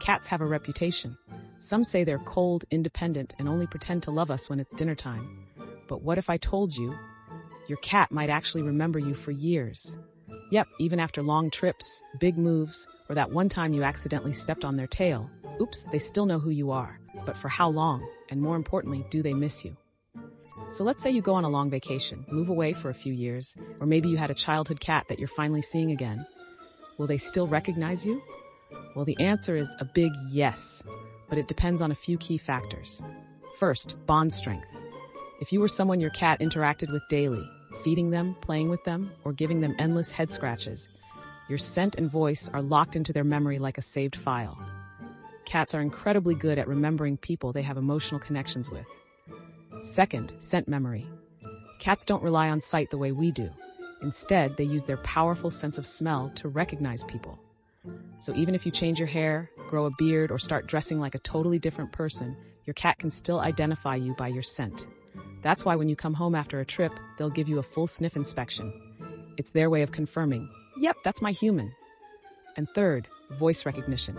Cats have a reputation. Some say they're cold, independent, and only pretend to love us when it's dinner time. But what if I told you your cat might actually remember you for years? Yep, even after long trips, big moves, or that one time you accidentally stepped on their tail. Oops, they still know who you are. But for how long? And more importantly, do they miss you? So let's say you go on a long vacation, move away for a few years, or maybe you had a childhood cat that you're finally seeing again. Will they still recognize you? Well, the answer is a big yes, but it depends on a few key factors. First, bond strength. If you were someone your cat interacted with daily, feeding them, playing with them, or giving them endless head scratches, your scent and voice are locked into their memory like a saved file. Cats are incredibly good at remembering people they have emotional connections with. Second, scent memory. Cats don't rely on sight the way we do. Instead, they use their powerful sense of smell to recognize people. So even if you change your hair, grow a beard, or start dressing like a totally different person, your cat can still identify you by your scent. That's why when you come home after a trip, they'll give you a full sniff inspection. It's their way of confirming, yep, that's my human. And third, voice recognition.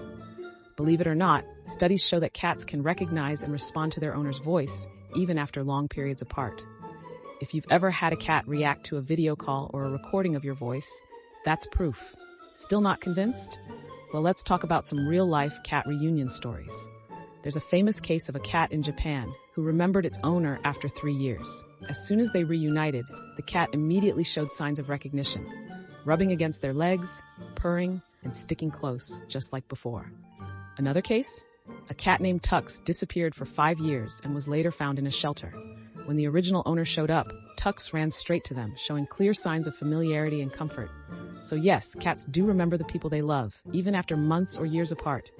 Believe it or not, studies show that cats can recognize and respond to their owner's voice, even after long periods apart. If you've ever had a cat react to a video call or a recording of your voice, that's proof. Still not convinced? Well, let's talk about some real-life cat reunion stories. There's a famous case of a cat in Japan who remembered its owner after 3 years. As soon as they reunited, the cat immediately showed signs of recognition, rubbing against their legs, purring, and sticking close, just like before. Another case? A cat named Tux disappeared for 5 years and was later found in a shelter. When the original owner showed up, Tux ran straight to them, showing clear signs of familiarity and comfort. So yes, cats do remember the people they love, even after months or years apart.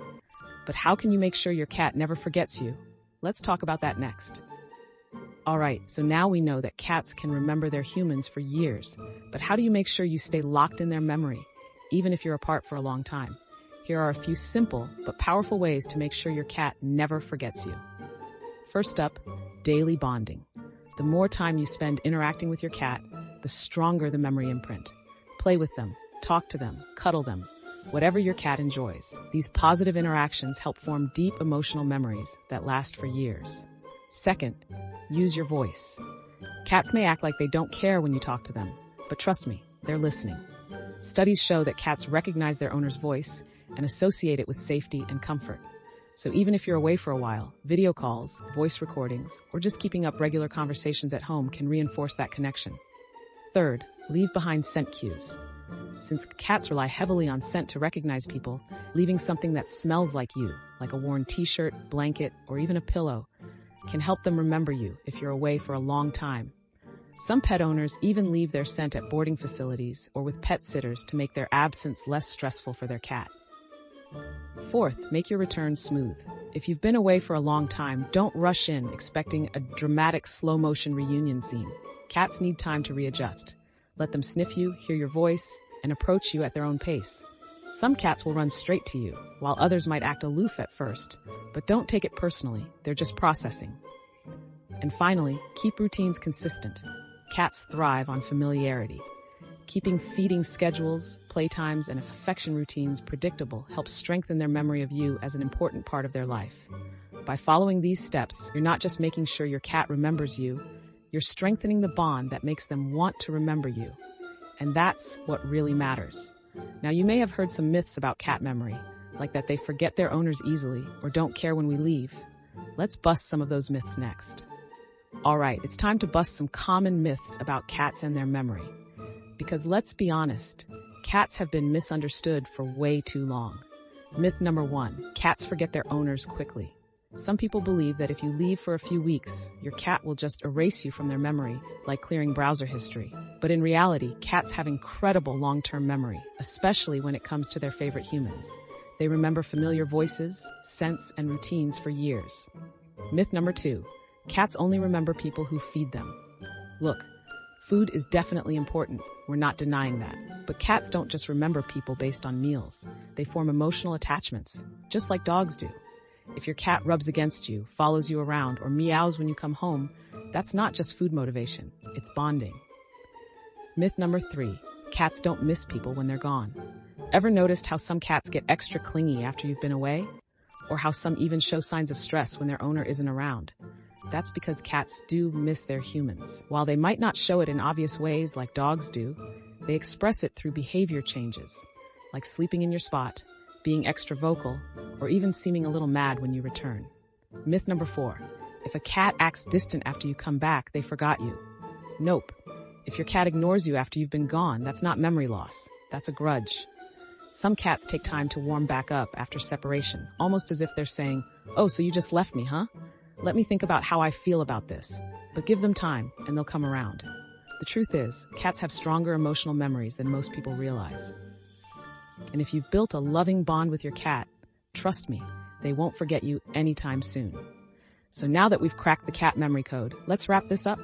But how can you make sure your cat never forgets you? Let's talk about that next. Alright, so now we know that cats can remember their humans for years. But how do you make sure you stay locked in their memory, even if you're apart for a long time? Here are a few simple but powerful ways to make sure your cat never forgets you. First up, daily bonding. The more time you spend interacting with your cat, the stronger the memory imprint. Play with them, talk to them, cuddle them, whatever your cat enjoys. These positive interactions help form deep emotional memories that last for years. Second, use your voice. Cats may act like they don't care when you talk to them, but trust me, they're listening. Studies show that cats recognize their owner's voice and associate it with safety and comfort. So even if you're away for a while, video calls, voice recordings, or just keeping up regular conversations at home can reinforce that connection. Third, leave behind scent cues. Since cats rely heavily on scent to recognize people, leaving something that smells like you, like a worn t-shirt, blanket, or even a pillow, can help them remember you if you're away for a long time. Some pet owners even leave their scent at boarding facilities or with pet sitters to make their absence less stressful for their cat. Fourth, make your return smooth. If you've been away for a long time, don't rush in expecting a dramatic slow-motion reunion scene. Cats need time to readjust. Let them sniff you, hear your voice, and approach you at their own pace. Some cats will run straight to you, while others might act aloof at first. But don't take it personally, they're just processing. And finally, keep routines consistent. Cats thrive on familiarity. Keeping feeding schedules, playtimes, and affection routines predictable helps strengthen their memory of you as an important part of their life. By following these steps, you're not just making sure your cat remembers you, you're strengthening the bond that makes them want to remember you. And that's what really matters. Now, you may have heard some myths about cat memory, like that they forget their owners easily or don't care when we leave. Let's bust some of those myths next. Alright, it's time to bust some common myths about cats and their memory. Because let's be honest, cats have been misunderstood for way too long. Myth number 1, cats forget their owners quickly. Some people believe that if you leave for a few weeks, your cat will just erase you from their memory, like clearing browser history. But in reality, cats have incredible long-term memory, especially when it comes to their favorite humans. They remember familiar voices, scents, and routines for years. Myth number 2, cats only remember people who feed them. Look, food is definitely important, we're not denying that. But cats don't just remember people based on meals. They form emotional attachments, just like dogs do. If your cat rubs against you, follows you around, or meows when you come home, that's not just food motivation, it's bonding. Myth number 3, cats don't miss people when they're gone. Ever noticed how some cats get extra clingy after you've been away? or how some even show signs of stress when their owner isn't around. That's because cats do miss their humans. While they might not show it in obvious ways like dogs do, they express it through behavior changes, like sleeping in your spot, being extra vocal, or even seeming a little mad when you return. Myth number 4. If a cat acts distant after you come back, they forgot you. Nope. If your cat ignores you after you've been gone, that's not memory loss. That's a grudge. Some cats take time to warm back up after separation, almost as if they're saying, "Oh, so you just left me, huh? Let me think about how I feel about this." But give them time, and they'll come around. The truth is, cats have stronger emotional memories than most people realize. And if you've built a loving bond with your cat, trust me, they won't forget you anytime soon. So now that we've cracked the cat memory code, let's wrap this up.